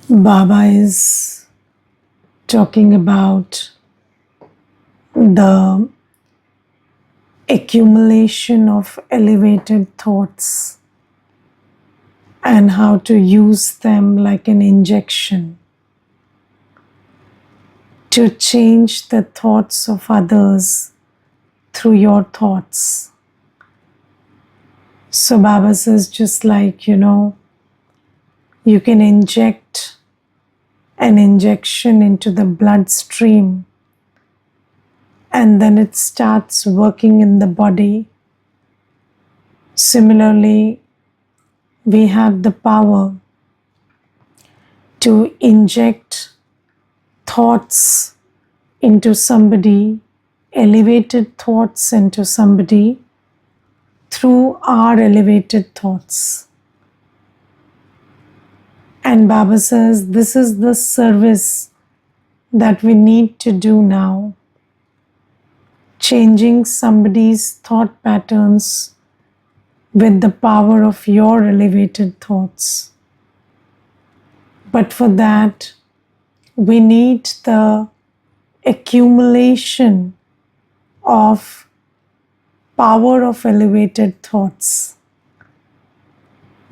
Baba is talking about the accumulation of elevated thoughts and how to use them like an injection to change the thoughts of others through your thoughts. So Baba says, just like, you can inject an injection into the bloodstream and then it starts working in the body. Similarly, we have the power to inject thoughts into somebody, elevated thoughts into somebody through our elevated thoughts. And Baba says this is the service that we need to do now. Changing somebody's thought patterns with the power of your elevated thoughts. But for that, we need the accumulation of power of elevated thoughts.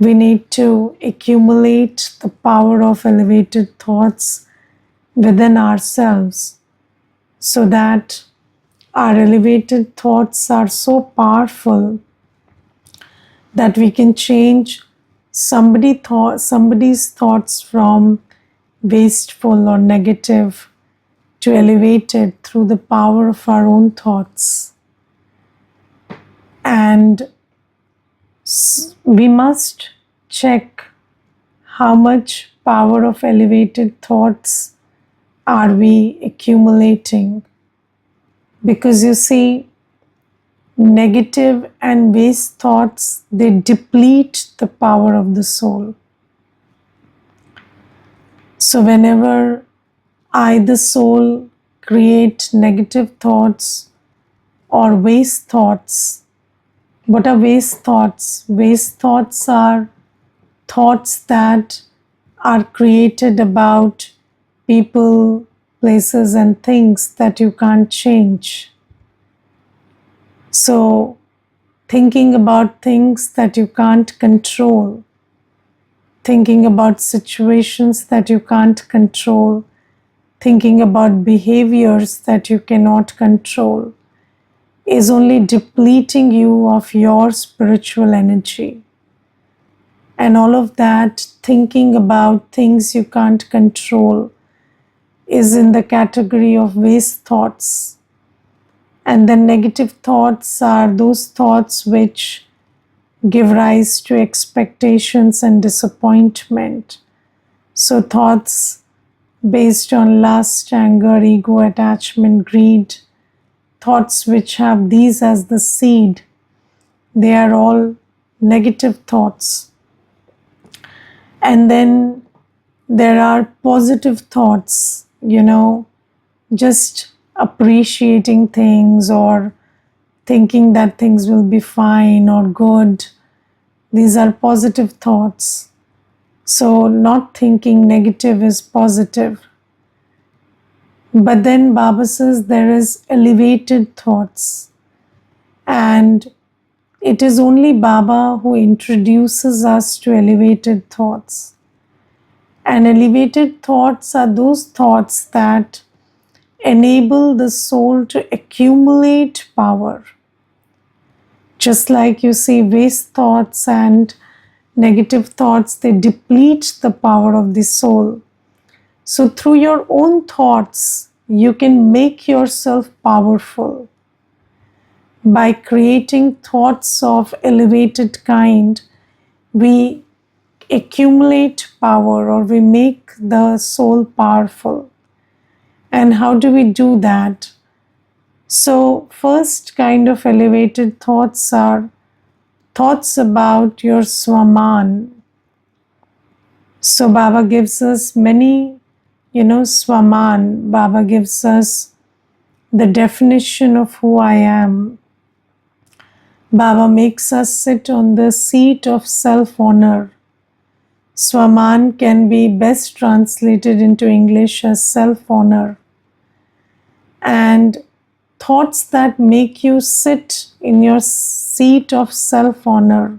We need to accumulate the power of elevated thoughts within ourselves so that our elevated thoughts are so powerful that we can change somebody's thoughts from wasteful or negative to elevated through the power of our own thoughts. And we must check how much power of elevated thoughts are we accumulating. Because you see, negative and waste thoughts, they deplete the power of the soul. So whenever I, the soul, create negative thoughts or waste thoughts, what are waste thoughts? Waste thoughts are thoughts that are created about people, places, and things that you can't change. So, thinking about things that you can't control, thinking about situations that you can't control, thinking about behaviors that you cannot control, is only depleting you of your spiritual energy. And all of that, thinking about things you can't control, is in the category of waste thoughts. And the negative thoughts are those thoughts which give rise to expectations and disappointment. So thoughts based on lust, anger, ego, attachment, greed, thoughts which have these as the seed, they are all negative thoughts. And then there are positive thoughts, just appreciating things or thinking that things will be fine or good. These are positive thoughts. So not thinking negative is positive. But then Baba says there is elevated thoughts. And it is only Baba who introduces us to elevated thoughts. And elevated thoughts are those thoughts that enable the soul to accumulate power. Just like you see, waste thoughts and negative thoughts, they deplete the power of the soul. So through your own thoughts, you can make yourself powerful. By creating thoughts of elevated kind, we accumulate power or we make the soul powerful. And how do we do that? So first kind of elevated thoughts are thoughts about your Swaman. So Baba gives us many, Swaman. Baba gives us the definition of who I am. Baba makes us sit on the seat of self-honor. Swaman can be best translated into English as self-honor. And thoughts that make you sit in your seat of self-honor,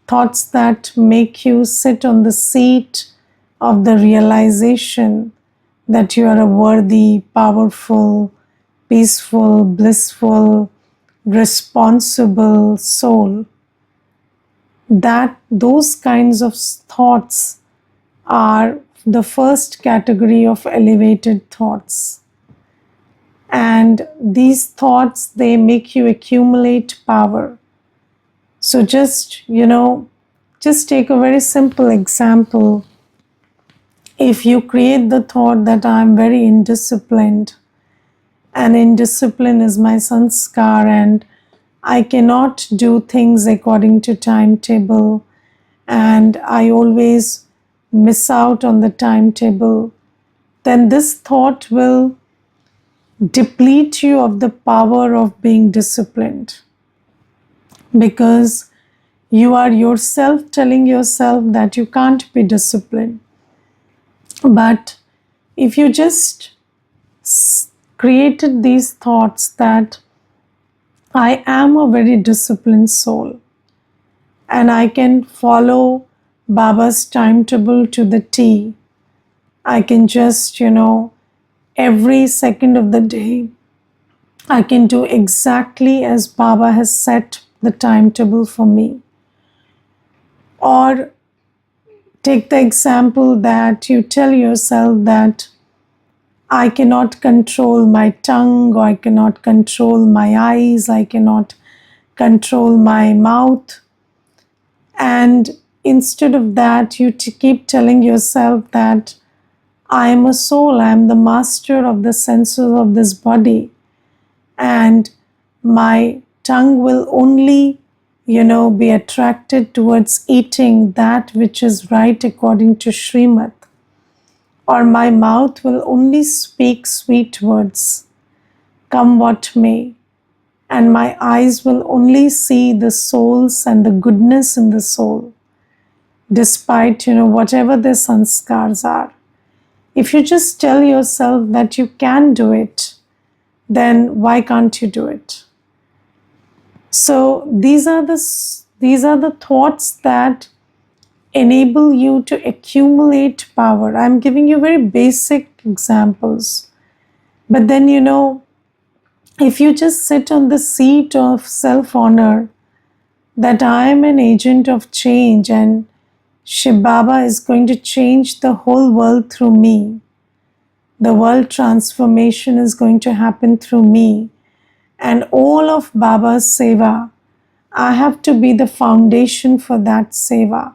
thoughts that make you sit on the seat of the realization that you are a worthy, powerful, peaceful, blissful, responsible soul. That those kinds of thoughts are the first category of elevated thoughts. And these thoughts, they make you accumulate power. So just take a very simple example. If you create the thought that I am very indisciplined, and indiscipline is my sanskar, and I cannot do things according to timetable, and I always miss out on the timetable, then this thought will deplete you of the power of being disciplined, because you are yourself telling yourself that you can't be disciplined. But if you just created these thoughts that I am a very disciplined soul and I can follow Baba's timetable to the T, I can just, every second of the day, I can do exactly as Baba has set the timetable for me. Or take the example that you tell yourself that I cannot control my tongue, or I cannot control my eyes, I cannot control my mouth. And instead of that, you keep telling yourself that I am a soul, I am the master of the senses of this body, and my tongue will only, be attracted towards eating that which is right according to Srimad, or my mouth will only speak sweet words, come what may, and my eyes will only see the souls and the goodness in the soul, despite, whatever the sanskars are. If you just tell yourself that you can do it, then why can't you do it? So these are the thoughts that enable you to accumulate power. I'm giving you very basic examples. But then, if you just sit on the seat of self-honor, that I am an agent of change and Shiv Baba is going to change the whole world through me. The world transformation is going to happen through me. And all of Baba's seva, I have to be the foundation for that seva.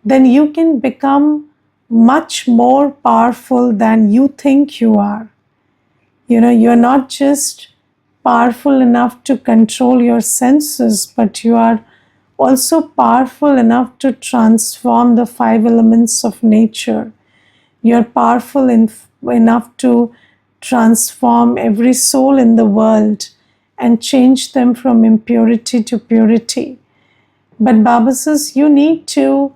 Then you can become much more powerful than you think you are. You're not just powerful enough to control your senses, but you are also powerful enough to transform the 5 elements of nature. You're powerful enough to transform every soul in the world and change them from impurity to purity. But Baba says you need to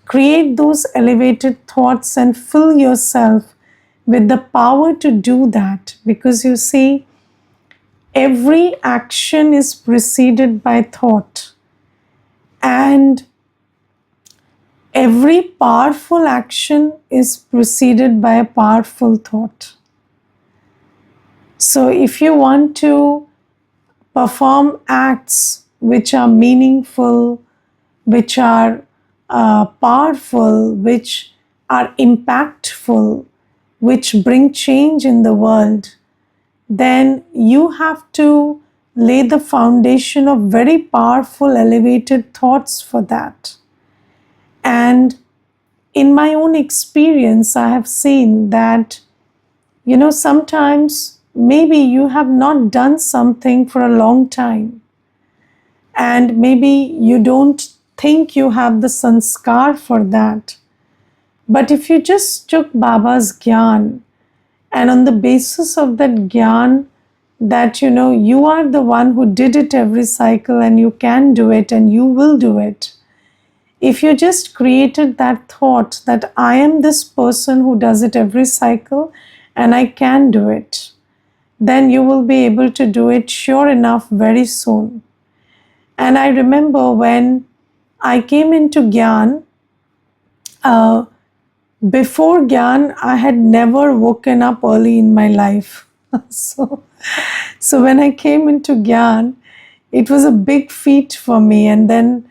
create those elevated thoughts and fill yourself with the power to do that, because you see, every action is preceded by thought, and every powerful action is preceded by a powerful thought. So if you want to perform acts which are meaningful, which are powerful, which are impactful, which bring change in the world, then you have to lay the foundation of very powerful, elevated thoughts for that. And in my own experience, I have seen that, sometimes maybe you have not done something for a long time, and maybe you don't think you have the sanskar for that. But if you just took Baba's gyan, and on the basis of that gyan, that you are the one who did it every cycle, and you can do it, and you will do it, If you just created that thought that I am this person who does it every cycle and I can do it, then you will be able to do it sure enough very soon. And I remember when I came into Gyan, uh, before Gyan, I had never woken up early in my life. so, so when I came into Gyan, it was a big feat for me. And then,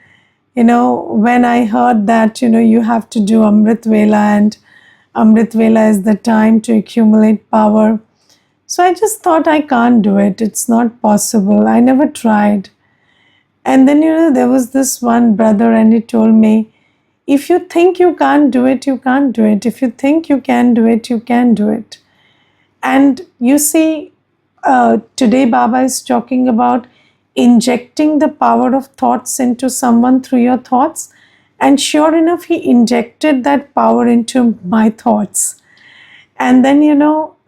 when I heard that, you have to do Amrit Vela, and Amrit Vela is the time to accumulate power. So I just thought I can't do it. It's not possible. I never tried. And then, there was this one brother, and he told me, if you think you can't do it, you can't do it. If you think you can do it, you can do it. And you see, today Baba is talking about injecting the power of thoughts into someone through your thoughts. And sure enough, he injected that power into my thoughts. And then,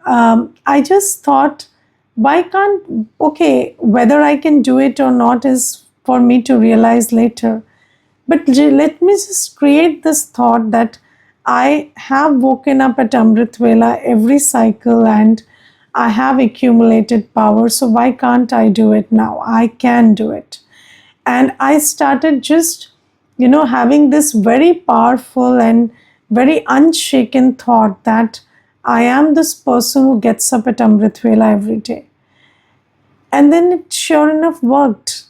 I just thought, why can't, okay, whether I can do it or not is for me to realize later. But let me just create this thought that I have woken up at Amrit Vela every cycle and I have accumulated power. So why can't I do it now? I can do it. And I started just, having this very powerful and very unshaken thought that I am this person who gets up at Amrit Vela every day. And then it sure enough worked.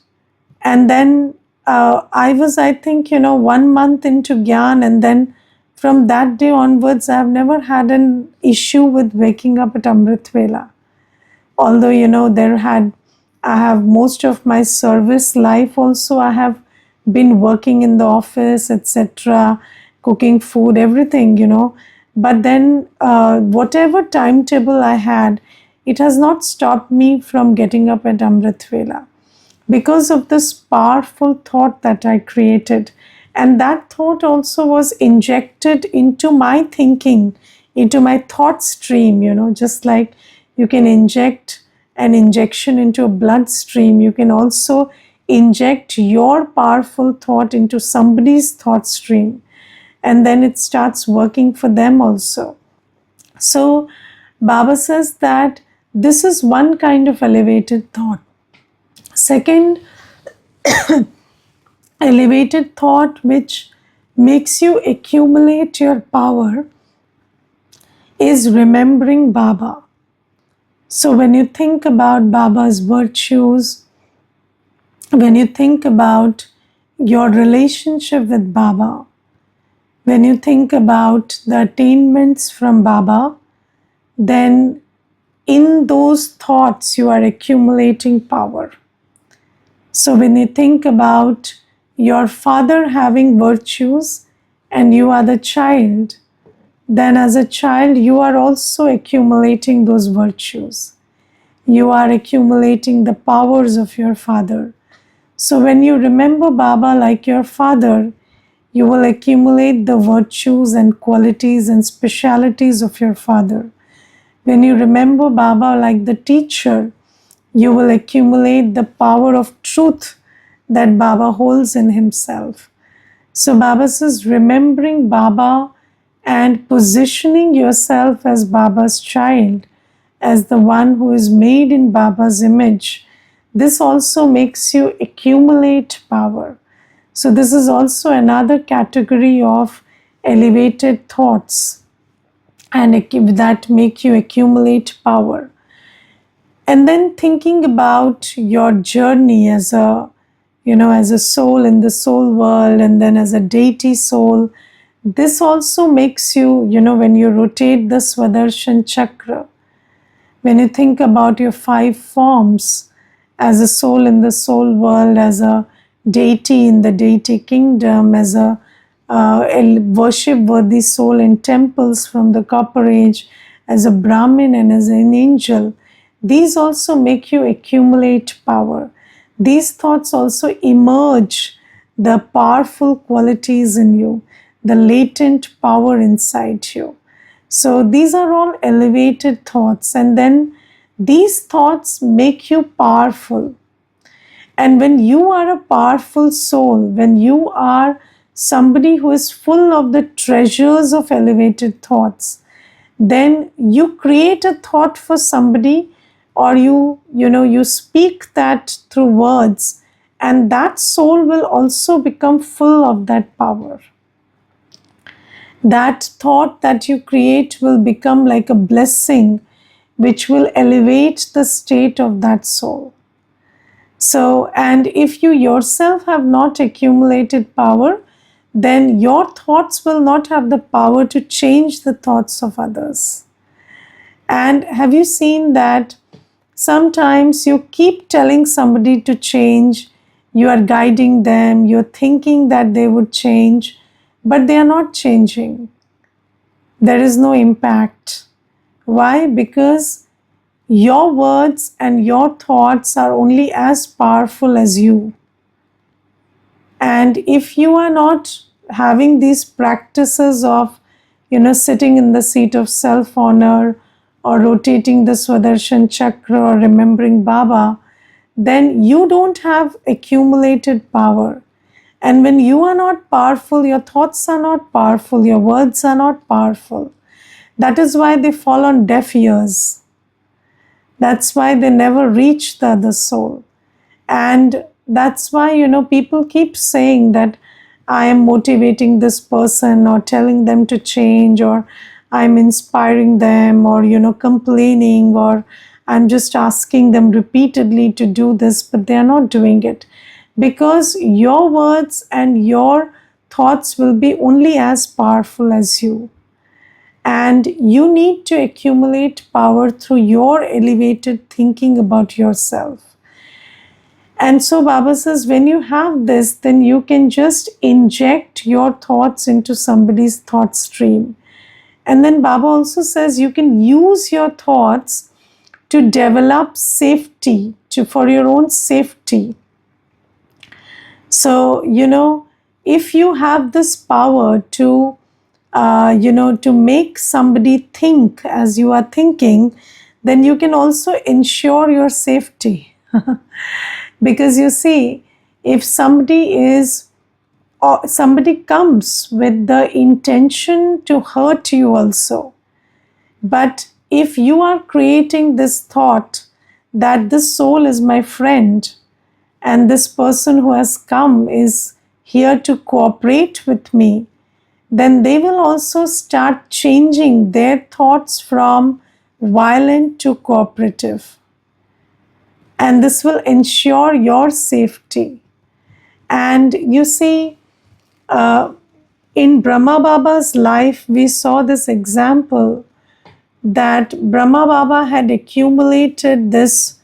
And then I was, I think, 1 month into Gyan, and then from that day onwards, I have never had an issue with waking up at Amrit Vela. Although, I have most of my service life also, I have been working in the office, etc., cooking food, everything, But then, whatever timetable I had, it has not stopped me from getting up at Amrit Vela, because of this powerful thought that I created. And that thought also was injected into my thinking, into my thought stream, just like you can inject an injection into a bloodstream, you can also inject your powerful thought into somebody's thought stream. And then it starts working for them also. So Baba says that this is one kind of elevated thought. Second, elevated thought which makes you accumulate your power is remembering Baba. So when you think about Baba's virtues, when you think about your relationship with Baba, when you think about the attainments from Baba, then in those thoughts you are accumulating power. So when you think about your father having virtues and you are the child, then as a child you are also accumulating those virtues. You are accumulating the powers of your father. So when you remember Baba like your father, you will accumulate the virtues and qualities and specialities of your father. When you remember Baba like the teacher, you will accumulate the power of truth that Baba holds in himself. So Baba says, remembering Baba and positioning yourself as Baba's child, as the one who is made in Baba's image, this also makes you accumulate power. So this is also another category of elevated thoughts and that make you accumulate power. And then thinking about your journey as a, as a soul in the soul world, and then as a deity soul, this also makes you, when you rotate the Swadershan Chakra, when you think about your 5 forms as a soul in the soul world, as a deity in the deity kingdom, as a worship-worthy soul in temples from the Copper Age, as a Brahmin and as an angel, these also make you accumulate power. These thoughts also emerge the powerful qualities in you, the latent power inside you. So these are all elevated thoughts, and then these thoughts make you powerful. And when you are a powerful soul, when you are somebody who is full of the treasures of elevated thoughts, then you create a thought for somebody, or you speak that through words, and that soul will also become full of that power. That thought that you create will become like a blessing which will elevate the state of that soul. So, and if you yourself have not accumulated power, then your thoughts will not have the power to change the thoughts of others. And have you seen that sometimes you keep telling somebody to change, you are guiding them, you're thinking that they would change, but they are not changing. There is no impact. Why? Because your words and your thoughts are only as powerful as you. And if you are not having these practices of, sitting in the seat of self honor, or rotating the Swadershan chakra, or remembering Baba, then you don't have accumulated power. And when you are not powerful, your thoughts are not powerful, your words are not powerful. That is why they fall on deaf ears. That's why they never reach the other soul. And that's why, people keep saying that I am motivating this person, or telling them to change, or I'm inspiring them, or, complaining, or I'm just asking them repeatedly to do this, but they are not doing it. Because your words and your thoughts will be only as powerful as you. And you need to accumulate power through your elevated thinking about yourself. And so Baba says, when you have this, then you can just inject your thoughts into somebody's thought stream. And then Baba also says you can use your thoughts to develop safety, for your own safety. So, if you have this power to to make somebody think as you are thinking, then you can also ensure your safety. Because you see, if somebody comes with the intention to hurt you also, but if you are creating this thought that this soul is my friend, and this person who has come is here to cooperate with me, then they will also start changing their thoughts from violent to cooperative. And this will ensure your safety. And you see, in Brahma Baba's life, we saw this example that Brahma Baba had accumulated this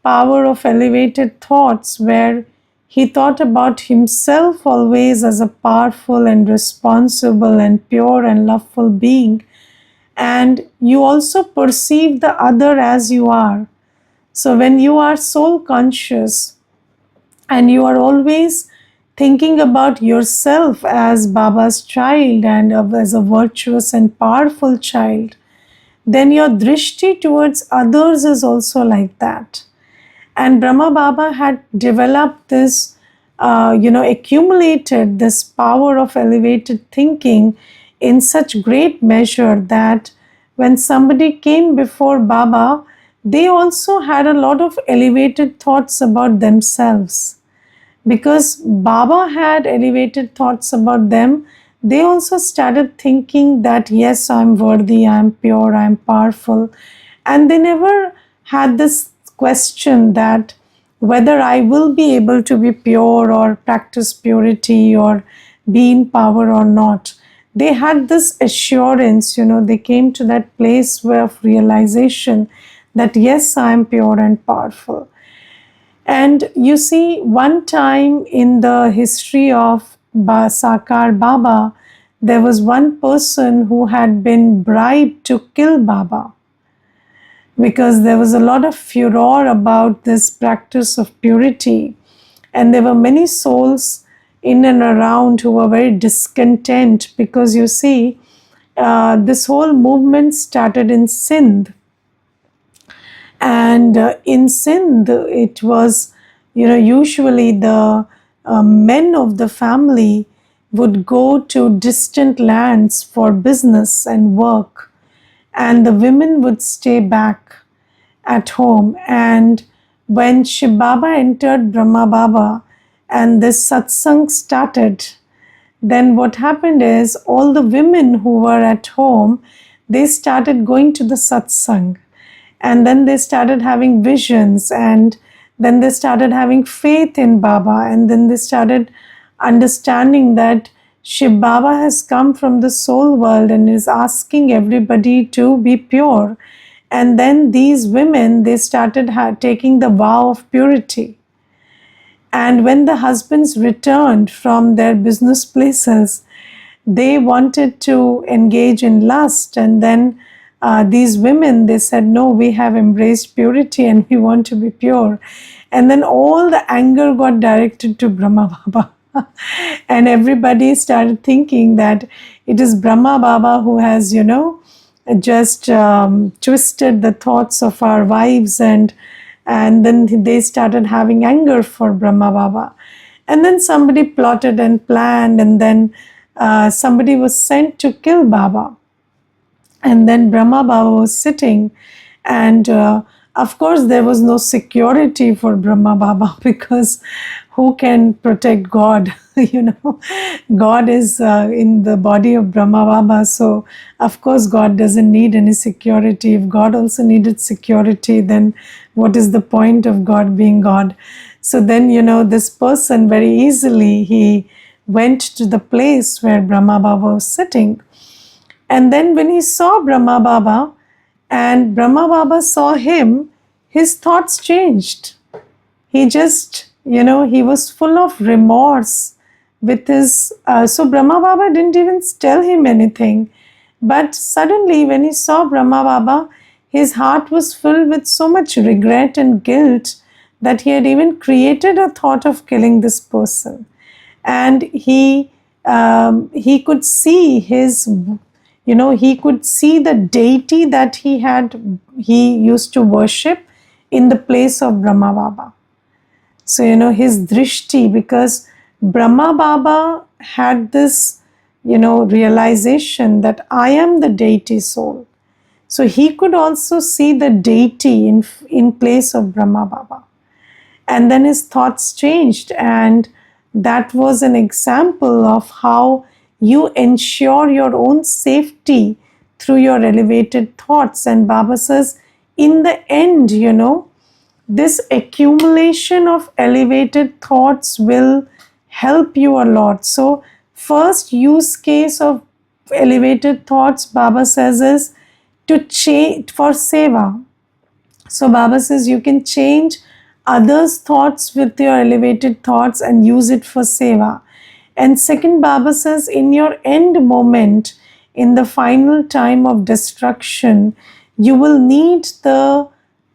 power of elevated thoughts, where he thought about himself always as a powerful and responsible and pure and loveful being. And you also perceive the other as you are. So when you are soul conscious and you are always thinking about yourself as Baba's child and as a virtuous and powerful child, then your drishti towards others is also like that. And Brahma Baba had developed this, accumulated this power of elevated thinking in such great measure that when somebody came before Baba, they also had a lot of elevated thoughts about themselves. Because Baba had elevated thoughts about them, they also started thinking that, yes, I'm worthy, I'm pure, I'm powerful. And they never had this question that whether I will be able to be pure or practice purity or be in power or not. They had this assurance, they came to that place of realization that, yes, I am pure and powerful. And you see, one time in the history of Sakar Baba, there was one person who had been bribed to kill Baba, because there was a lot of furor about this practice of purity. And there were many souls in and around who were very discontent, because you see, this whole movement started in Sindh. And in Sindh, it was, usually the men of the family, would go to distant lands for business and work, and the women would stay back at home. And when Shiv Baba entered Brahma Baba and this satsang started, then what happened is all the women who were at home, they started going to the satsang, and then they started having visions, and then they started having faith in Baba, and then they started understanding that Shiv Baba has come from the soul world and is asking everybody to be pure. And then these women, they started taking the vow of purity. And when the husbands returned from their business places, they wanted to engage in lust. And then these women, they said, no, we have embraced purity and we want to be pure. And then all the anger got directed to Brahma Baba. And everybody started thinking that it is Brahma Baba who has, just twisted the thoughts of our wives, and then they started having anger for Brahma Baba. And then somebody plotted and planned, and then somebody was sent to kill Baba. And then Brahma Baba was sitting, and of course there was no security for Brahma Baba, because who can protect God? God is in the body of Brahma Baba, so of course God doesn't need any security. If God also needed security, then what is the point of God being God? So then, this person very easily, he went to the place where Brahma Baba was sitting. And then when he saw Brahma Baba and Brahma Baba saw him, his thoughts changed. He just, he was full of remorse with his, so Brahma Baba didn't even tell him anything. But suddenly when he saw Brahma Baba, his heart was filled with so much regret and guilt that he had even created a thought of killing this person. And he could see his, he could see the deity that he used to worship in the place of Brahma Baba. So, his drishti, because Brahma Baba had this, realization that I am the deity soul. So he could also see the deity in place of Brahma Baba. And then his thoughts changed, and that was an example of how you ensure your own safety through your elevated thoughts. And Baba says, in the end, this accumulation of elevated thoughts will help you a lot. So, first use case of elevated thoughts, Baba says, is to change for seva. So Baba says you can change others' thoughts with your elevated thoughts and use it for seva. And second, Baba says in your end moment, in the final time of destruction, you will need the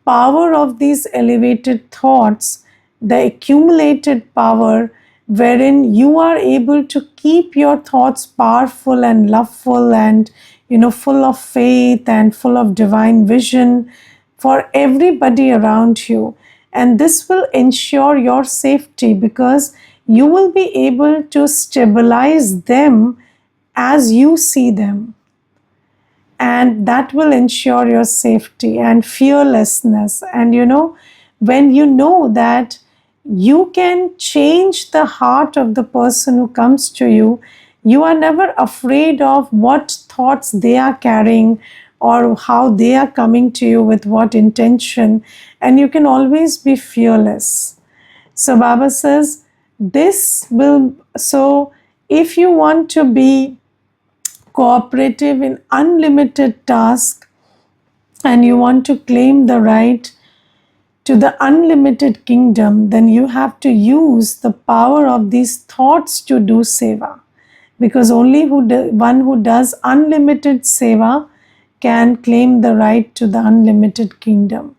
power of these elevated thoughts, the accumulated power, wherein you are able to keep your thoughts powerful and loveful and full of faith and full of divine vision for everybody around you. And this will ensure your safety, because you will be able to stabilize them as you see them. And that will ensure your safety and fearlessness. And when you know that you can change the heart of the person who comes to you, you are never afraid of what thoughts they are carrying or how they are coming to you with what intention, and you can always be fearless. So Baba says so if you want to be cooperative in unlimited task and you want to claim the right to the unlimited kingdom, then you have to use the power of these thoughts to do seva. Because only one who does unlimited seva can claim the right to the unlimited kingdom.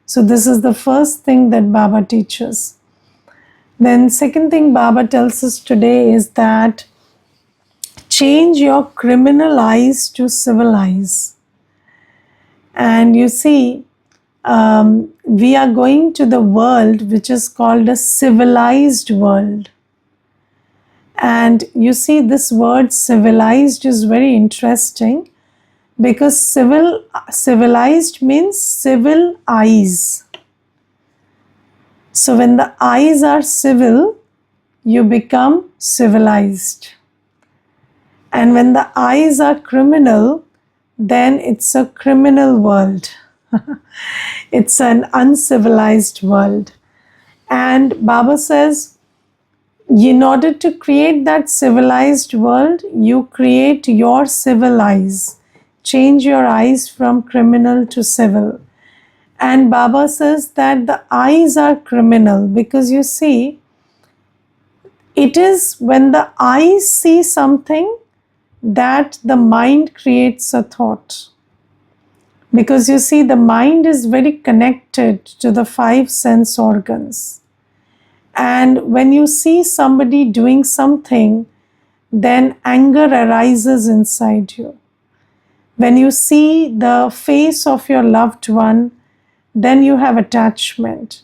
So this is the first thing that Baba teaches. Then second thing Baba tells us today is that change your criminal eyes to civil eyes. And you see, we are going to the world which is called a civilized world. And you see, this word civilized is very interesting, because civilized means civil eyes. So when the eyes are civil, you become civilized. And when the eyes are criminal, then it's a criminal world. It's an uncivilized world. And Baba says, in order to create that civilized world, you create your civil eyes. Change your eyes from criminal to civil. And Baba says that the eyes are criminal because you see, it is when the eyes see something that the mind creates a thought. Because you see, the mind is very connected to the 5 sense organs. And when you see somebody doing something, then anger arises inside you. When you see the face of your loved one, then you have attachment.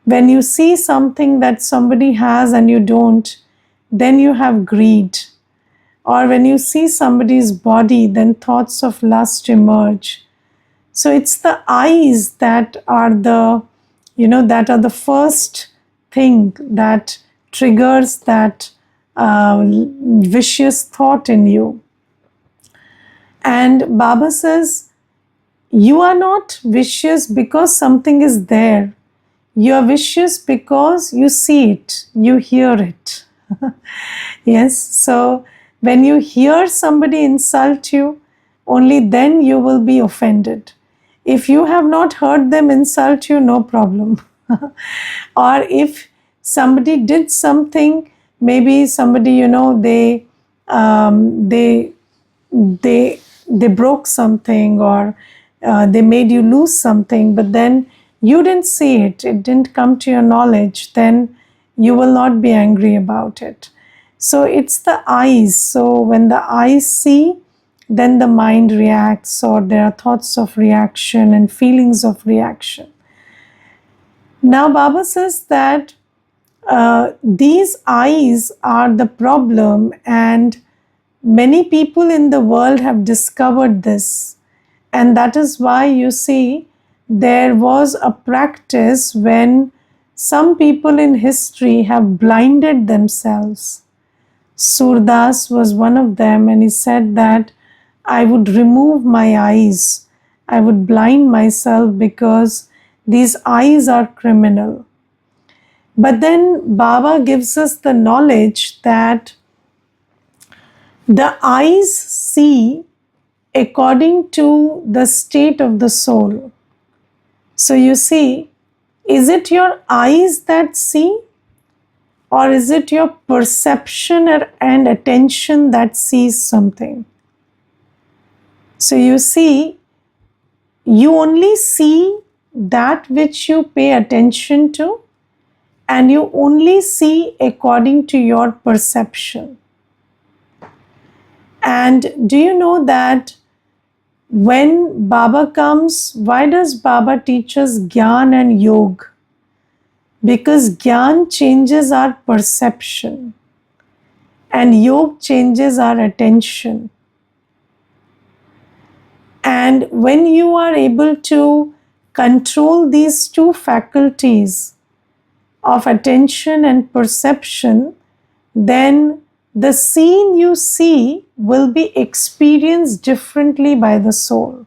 When you see something that somebody has and you don't, then you have greed. Or when you see somebody's body, then thoughts of lust emerge. So it's the eyes that are the, that are the first thing that triggers that vicious thought in you. And Baba says, you are not vicious because something is there. You are vicious because you see it, you hear it. Yes, so when you hear somebody insult you, only then you will be offended. If you have not heard them insult you, no problem. Or if somebody did something, maybe somebody, they broke something, or they made you lose something, but then you didn't see it, it didn't come to your knowledge, then you will not be angry about it. So it's the eyes. So when the eyes see, then the mind reacts, or there are thoughts of reaction and feelings of reaction. Now Baba says that these eyes are the problem, and many people in the world have discovered this. And that is why you see, there was a practice when some people in history have blinded themselves. Surdas was one of them, and he said that I would remove my eyes, I would blind myself because these eyes are criminal. But then Baba gives us the knowledge that the eyes see according to the state of the soul. So you see, is it your eyes that see, or is it your perception and attention that sees something? So you see, you only see that which you pay attention to, and you only see according to your perception. And do you know that when Baba comes, why does Baba teach us Gyan and Yoga? Because Gyan changes our perception and Yoga changes our attention. And when you are able to control these two faculties of attention and perception, then the scene you see will be experienced differently by the soul.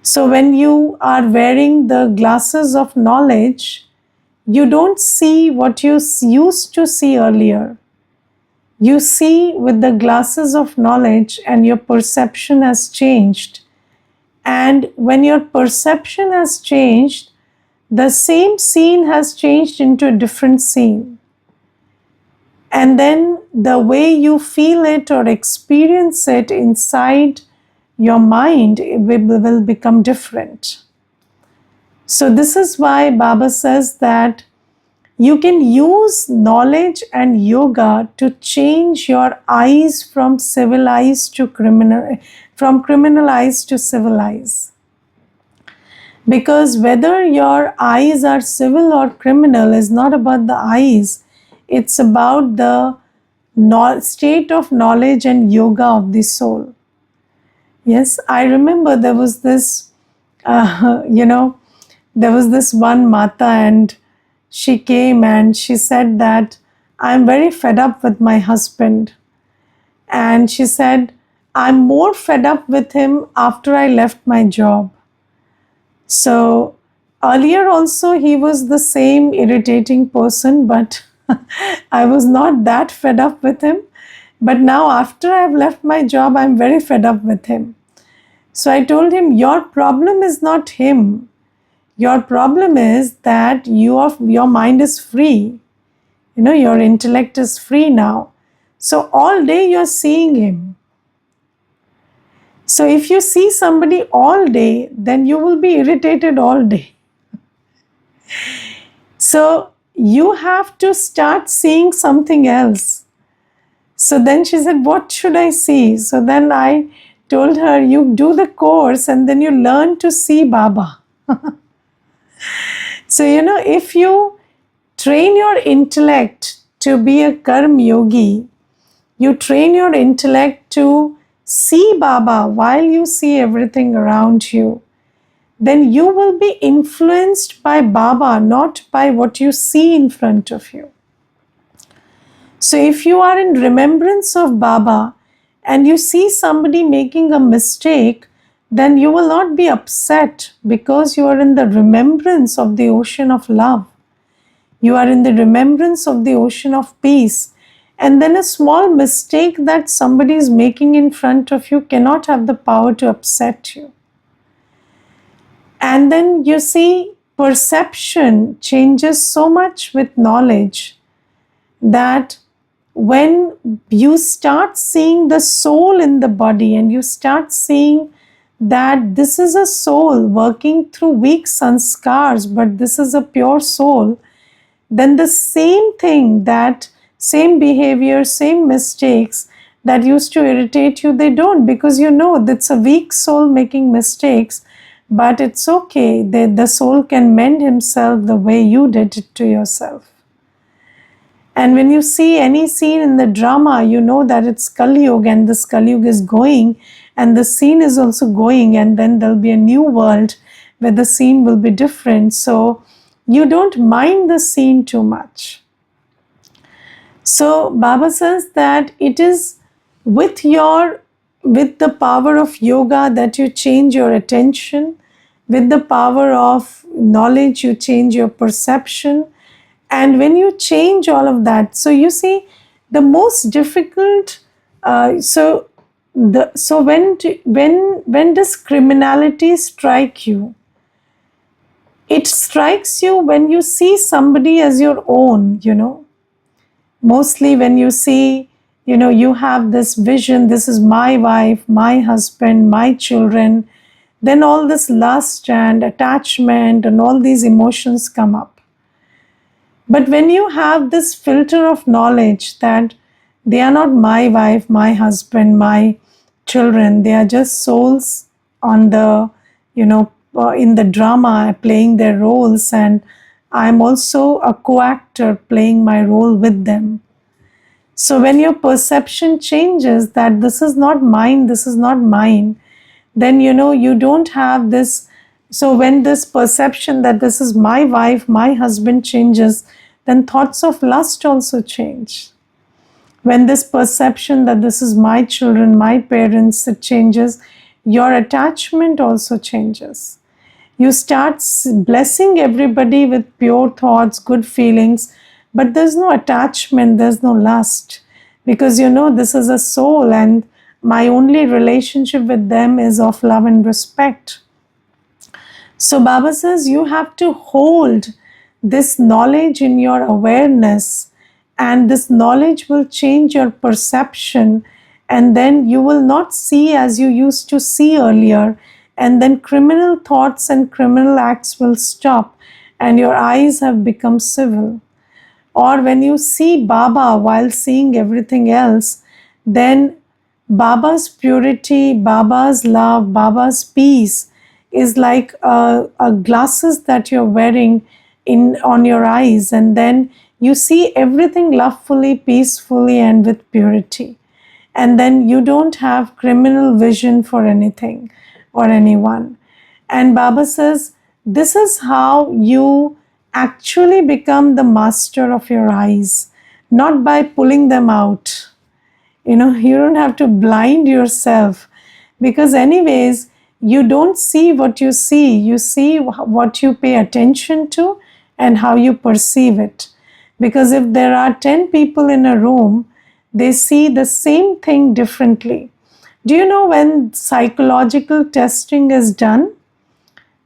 So when you are wearing the glasses of knowledge, you don't see what you used to see earlier. You see with the glasses of knowledge, and your perception has changed. And when your perception has changed, the same scene has changed into a different scene. And then the way you feel it or experience it inside your mind will become different. So this is why Baba says that you can use knowledge and yoga to change your eyes from civilized to criminal, from criminalized to civilized. Because whether your eyes are civil or criminal is not about the eyes, It's about the state of knowledge and yoga of the soul. Yes, I remember there was this, there was this one Mata, and she came and she said that I'm very fed up with my husband. And she said, I'm more fed up with him after I left my job. So earlier also he was the same irritating person, but I was not that fed up with him. But now after I've left my job, I'm very fed up with him. So I told him, your problem is not him. Your problem is that your mind is free. Your intellect is free now. So all day you're seeing him. So if you see somebody all day, then you will be irritated all day. So you have to start seeing something else. So then she said, what should I see? So then I told her, you do the course and then you learn to see Baba. So, if you train your intellect to be a karma yogi, you train your intellect to see Baba while you see everything around you, then you will be influenced by Baba, not by what you see in front of you. So if you are in remembrance of Baba and you see somebody making a mistake, then you will not be upset because you are in the remembrance of the ocean of love. You are in the remembrance of the ocean of peace. And then a small mistake that somebody is making in front of you cannot have the power to upset you. And then you see, perception changes so much with knowledge that when you start seeing the soul in the body and you start seeing that this is a soul working through weak sanskars, but this is a pure soul, then the same thing, that same behavior, same mistakes that used to irritate you, they don't, because that's a weak soul making mistakes, but it's okay. The soul can mend himself the way you did it to yourself. And when you see any scene in the drama, you know that it's Kali Yuga and this Kali Yuga is going and the scene is also going, and then there'll be a new world where the scene will be different. So you don't mind the scene too much. So Baba says that it is with the power of yoga that you change your attention, with the power of knowledge you change your perception. And when you change all of that, so you see, the most difficult, when does criminality strike you? It strikes you when you see somebody as your own, Mostly when you see, you have this vision, this is my wife, my husband, my children, then all this lust and attachment and all these emotions come up. But when you have this filter of knowledge that they are not my wife, my husband, my children, they are just souls on the, in the drama playing their roles, and I'm also a co-actor playing my role with them. So when your perception changes that this is not mine, this is not mine, then you don't have this. So when this perception that this is my wife, my husband changes, then thoughts of lust also change. When this perception that this is my children, my parents, it changes, your attachment also changes. You start blessing everybody with pure thoughts, good feelings, but there's no attachment, there's no lust, because this is a soul and my only relationship with them is of love and respect. So Baba says you have to hold this knowledge in your awareness, and this knowledge will change your perception, and then you will not see as you used to see earlier, and then criminal thoughts and criminal acts will stop and your eyes have become civil. Or when you see Baba while seeing everything else, then Baba's purity, Baba's love, Baba's peace is like a glasses that you're wearing on your eyes, and then you see everything lovefully, peacefully, and with purity. And then you don't have criminal vision for anything or anyone. And Baba says, this is how you actually become the master of your eyes, not by pulling them out. You don't have to blind yourself, because anyways you don't see what you see what you pay attention to and how you perceive it. Because if there are 10 people in a room, they see the same thing differently. Do you know, when psychological testing is done,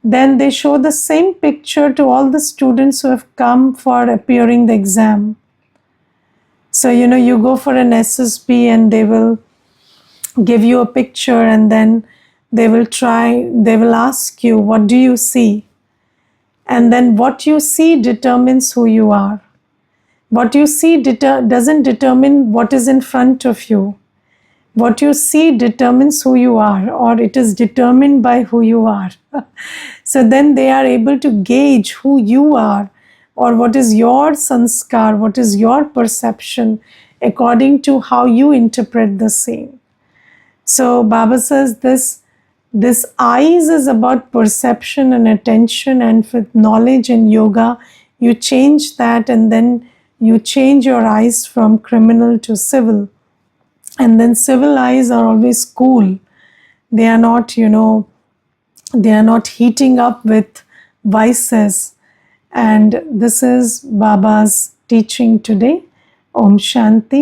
then they show the same picture to all the students who have come for appearing the exam. So you go for an SSB and they will give you a picture, and then they will ask you, what do you see? And then what you see determines who you are. What you see doesn't determine what is in front of you. What you see determines who you are, or it is determined by who you are. So then they are able to gauge who you are, or what is your sanskar, what is your perception, according to how you interpret the same. So Baba says this eyes is about perception and attention, and with knowledge and yoga, you change that, and then you change your eyes from criminal to civil. And then civil eyes are always cool. They are not, they are not heating up with vices. And this is Baba's teaching today. Om Shanti.